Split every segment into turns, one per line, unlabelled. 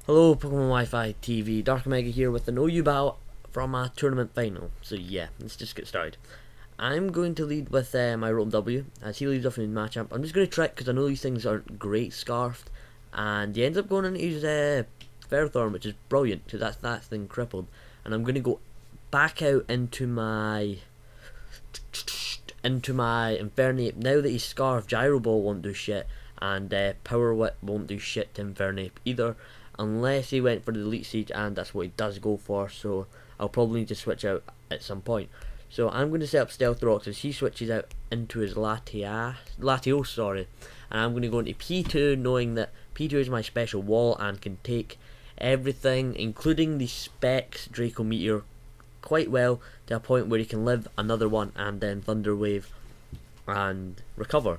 Hello, Pokemon Wi-Fi TV, Darkomega here with an OU battle from a tournament final. So yeah, let's just get started. I'm going to lead with my Rotom W, as he leads off in his Machamp. I'm just going to trick, because I know these things aren't great scarfed, and he ends up going into his Ferrothorn, which is brilliant, because that's that thing crippled. And I'm going to go back out into my Infernape. Now that he's scarfed, Gyro Ball won't do shit, and Power Whip won't do shit to Infernape either, unless he went for the Elite Siege, and that's what he does go for, so I'll probably need to switch out at some point. So I'm going to set up Stealth Rocks as he switches out into his Latios, and I'm going to go into P2, knowing that P2 is my special wall and can take everything, including the Specs Draco Meteor, quite well, to a point where he can live another one and then Thunder Wave and recover.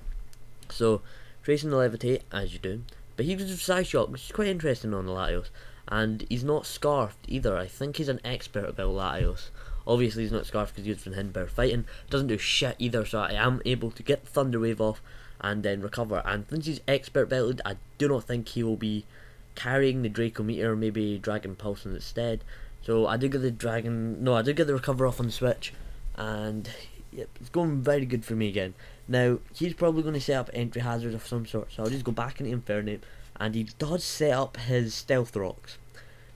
So tracing the Levitate, as you do, but he does Side Shock, which is quite interesting on the Latios, and he's not scarfed either. I think he's an expert about Latios. Obviously he's not scarfed because he's from Hidden Power Fighting, doesn't do shit either, so I am able to get Thunder Wave off and then recover. And since he's expert belted, I do not think he will be carrying the Draco Meteor, maybe Dragon Pulse instead. So I did get the recover off on the switch, and yep, it's going very good for me again. Now he's probably going to set up entry hazards of some sort, so I'll just go back into Infernape, and he does set up his Stealth Rocks.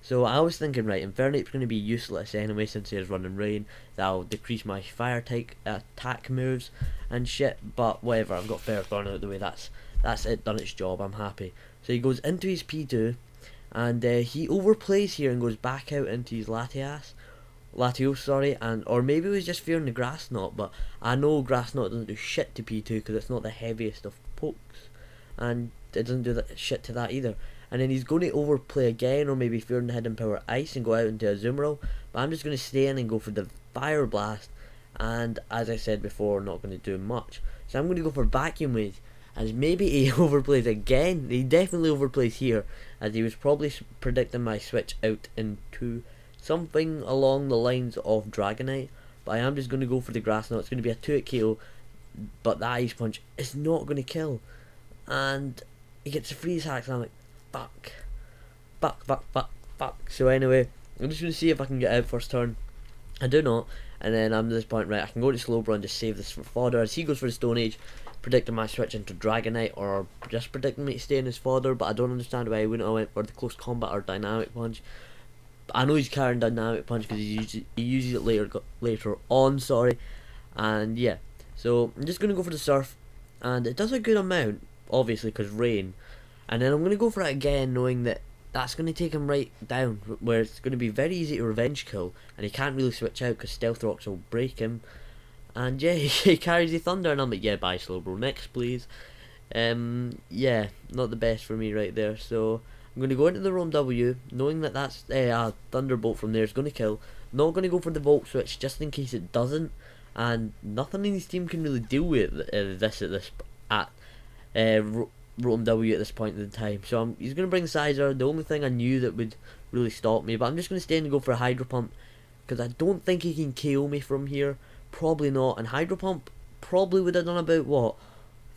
So I was thinking, right, Infernape's going to be useless anyway since he has Running Rain. That'll decrease my fire type attack moves and shit, but whatever, I've got Ferrothorn out of the way, that's it, done its job, I'm happy. So he goes into his P2, and he overplays here and goes back out into his Latios, and or maybe he was just fearing the Grass Knot, but I know Grass Knot doesn't do shit to P2 because it's not the heaviest of pokes, and it doesn't do that shit to that either. And then he's going to overplay again, or maybe fearing the Hidden Power Ice and go out into a Azumarill, but I'm just going to stay in and go for the Fire Blast, and as I said before, not going to do much. So I'm going to go for Vacuum Wave, as maybe he overplays again. He definitely overplays here, as he was probably predicting my switch out into something along the lines of Dragonite, but I am just going to go for the Grass Knot. It's going to be a 2-hit KO, but that Ice Punch is not going to kill, and he gets a freeze hack, so I'm like, fuck. So anyway, I'm just going to see if I can get out first turn. I do not, and then I'm at this point, right, I can go to Slowbro and just save this for fodder, as he goes for the Stone Age, predicting my switch into Dragonite, or just predicting me to stay in his fodder, but I don't understand why he wouldn't have went for the Close Combat or Dynamic Punch. I know he's carrying Dynamic Punch because he uses it later on, and yeah, so I'm just going to go for the Surf, and it does a good amount, obviously, because Rain, and then I'm going to go for it again, knowing that that's going to take him right down, where it's going to be very easy to revenge kill, and he can't really switch out because Stealth Rocks will break him. And yeah, he carries the Thunder, and I'm like, yeah, bye Slowbro, next please. Yeah, not the best for me right there, so I'm going to go into the Rotom W, knowing that that's a Thunderbolt from there is going to kill. Not going to go for the Volt Switch, just in case it doesn't, and nothing in his team can really deal with Rotom W at this point in the time. So he's going to bring Sizer, the only thing I knew that would really stop me, but I'm just going to stay and go for a Hydro Pump, because I don't think he can KO me from here. Probably not, and Hydro Pump probably would have done about, what,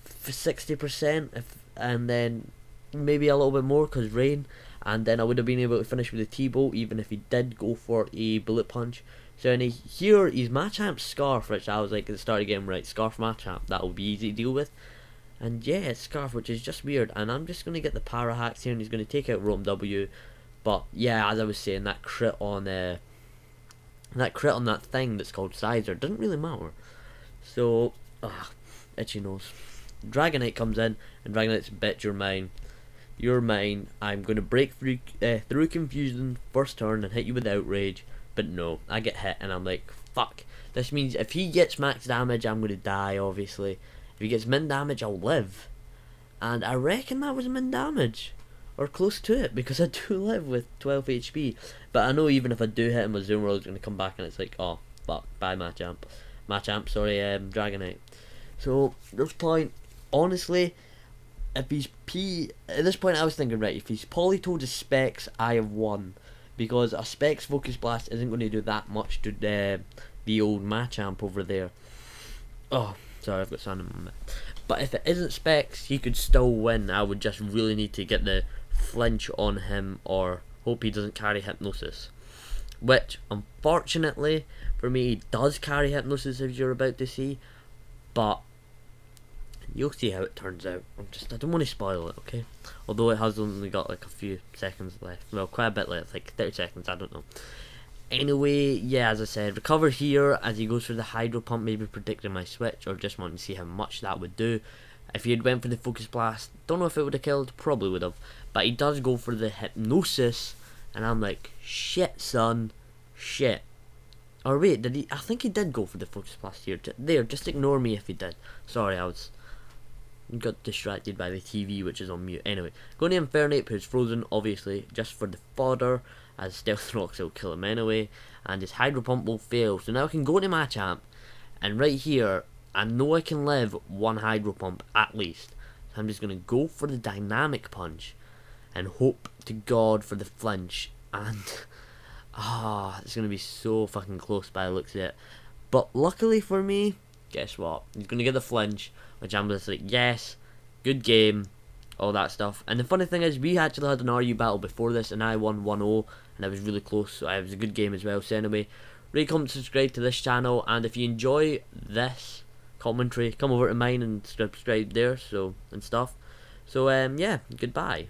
60%, and then maybe a little bit more because Rain, and then I would have been able to finish with a T-Bolt even if he did go for a Bullet Punch. So here he's Machamp's Scarf, which I was like at the start of the game, right, Scarf Machamp, that will be easy to deal with. And yeah, it's Scarf, which is just weird, and I'm just going to get the Para Hacks here, and he's going to take out Rotom W. But yeah, as I was saying, that crit on that thing that's called Sizer doesn't really matter. So, itchy nose. Dragonite comes in, and Dragonite's bet you're mine. You're mine. I'm going to break through Confusion first turn and hit you with Outrage. But no, I get hit, and I'm like, fuck. This means if he gets max damage, I'm going to die, obviously. If he gets min damage, I'll live. And I reckon that was min damage, or close to it, because I do live with 12 HP. But I know even if I do hit him with Azumarill, he's going to come back and it's like, oh, fuck, bye Dragonite. So, at this point, honestly, if he's at this point I was thinking, right, if he's Politoed to Specs, I have won. Because a Specs Focus Blast isn't going to do that much to the old Machamp over there. Oh, sorry, I've got sand in my mouth. But if it isn't Specs, he could still win. I would just really need to get the flinch on him or hope he doesn't carry hypnosis. Which, unfortunately, for me, he does carry hypnosis, as you're about to see. But you'll see how it turns out. I don't want to spoil it, okay? Although it has only got like a few seconds left. Well, quite a bit left, like 30 seconds, I don't know. Anyway, yeah, as I said, recover here as he goes for the hydro pump, maybe predicting my switch or just wanting to see how much that would do. If he had went for the focus blast, don't know if it would have killed, probably would have. But he does go for the hypnosis, and I'm like, shit, son, shit. Or wait, did he? I think he did go for the focus blast here. There, just ignore me if he did. Sorry, I got distracted by the TV, which is on mute. Anyway, going to Infernape, who's frozen, obviously, just for the fodder, as Stealth Rocks will kill him anyway, and his Hydro Pump will fail. So now I can go to Machamp, and right here, I know I can live one Hydro Pump at least. So I'm just going to go for the Dynamic Punch, and hope to God for the flinch, and it's going to be so fucking close by the looks of it. But luckily for me, guess what? He's going to get the flinch, which I'm just like, yes, good game, all that stuff. And the funny thing is, we actually had an RU battle before this, and I won 1-0, and I was really close, so it was a good game as well. So anyway, really come subscribe to this channel, and if you enjoy this commentary, come over to mine and subscribe there, and stuff. So yeah, goodbye.